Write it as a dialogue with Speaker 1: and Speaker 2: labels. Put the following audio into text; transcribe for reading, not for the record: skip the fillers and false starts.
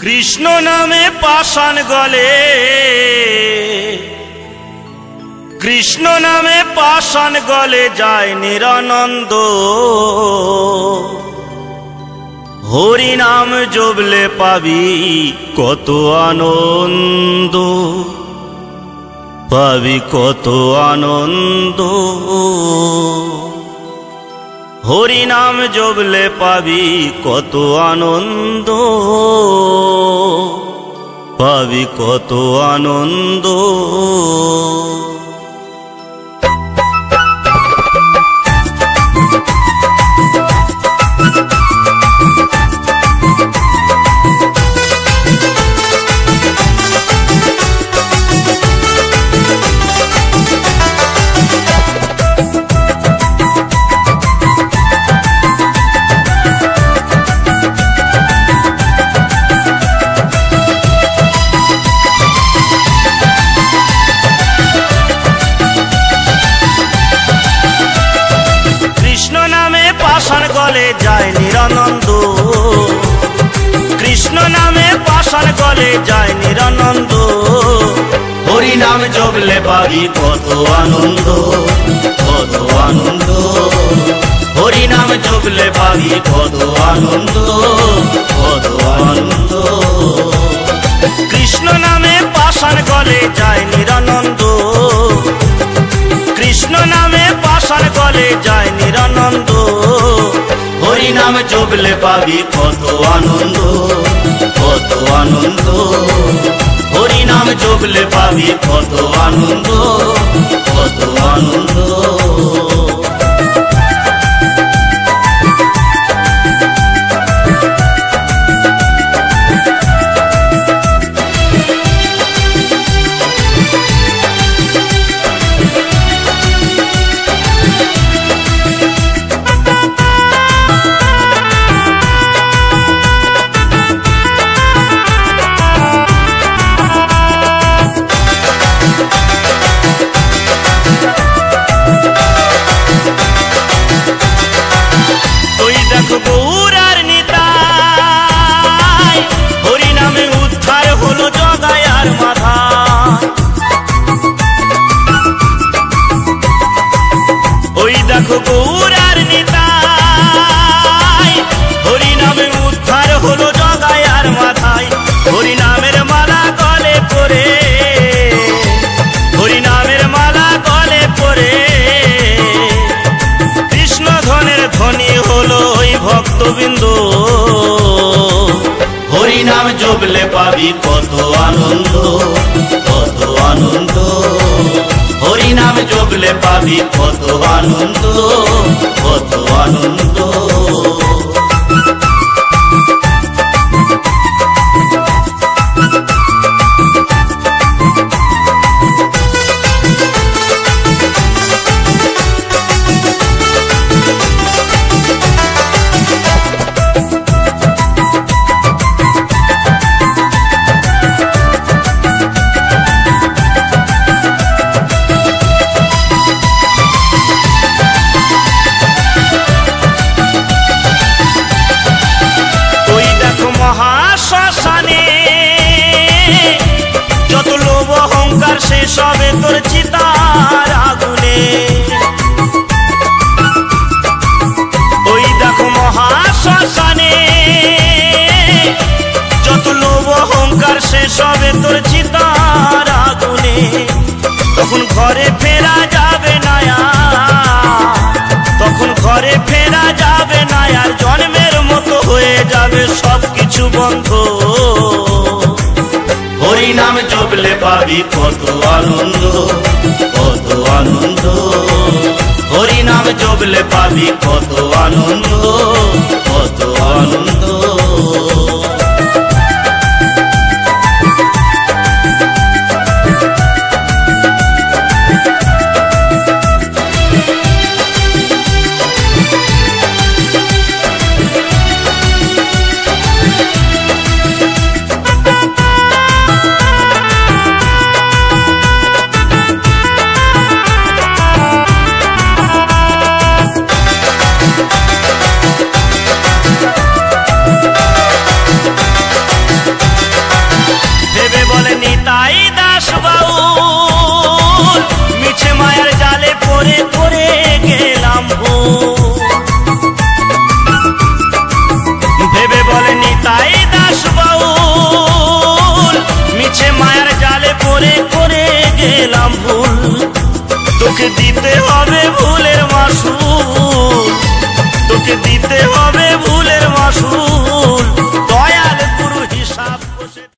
Speaker 1: কৃষ্ণ নামে পাষাণ গলে, কৃষ্ণ নামে পাষাণ গলে যায় নিরানন্দ। হরি নাম জপলে পাবি কত আনন্দ, পাবি কত আনন্দ। হরি নাম জপলে পাবি কত আনন্দ, পাবি কত আনন্দ। পাষাণ গলে যায় নিরানন্দ, কৃষ্ণ নামে পাষাণ গলে যায় নিরানন্দ। হরি নাম জপলে পাবি কত আনন্দ, কত আনন্দ। হরি নাম জপলে পাবি কত আনন্দ, কত আনন্দ। কৃষ্ণ নামে পাষাণ গলে যায় নিরানন্দ, কৃষ্ণ নামে পাষাণ গলে যায় নিরানন্দ। হরি নাম জপলে পাবি কত আনন্দ, কত আনন্দ। হরি নাম জপলে পাবি কত আনন্দ, কত আনন্দ। গৌরার নিতাই হরি নামে উদ্ধার হলো জগায়ার মাথা। ওই দেখো গৌরার নিতাই হরি নামে উদ্ধার হলো জগায়ার মাথায়। হরি নামের মালা গলে পরে, হরি নামের মালা গলে পরে কৃষ্ণ ধনের ধনী হলো ভক্তবৃন্দ। হরি নাম জপলে পাবি কত আনন্দ, কত আনন্দ। হরি নাম জপলে পাবি কত আনন্দ, কত আনন্দ। মহাশ্মশানে যত লোভ অহংকার সে সবে তোর চিতার আগুনে। ওই দেখো মহাশ্মশানে যত লোভ অহংকার সে সবে তোর চিতার আগুনে। তখন ঘরে ফেরা যাবে না, তখন ঘরে ফেরা যাবে না আর জন্মের মতো হয়ে যাবে সবকিছু বন্ধ। হরি নাম জপলে পাবি কত আনন্দ, কত আনন্দ। হরি নাম জপলে পাবি কত আনন্দ, কত আনন্দ। তোকে দিতে হবে ভুলের মাসুল।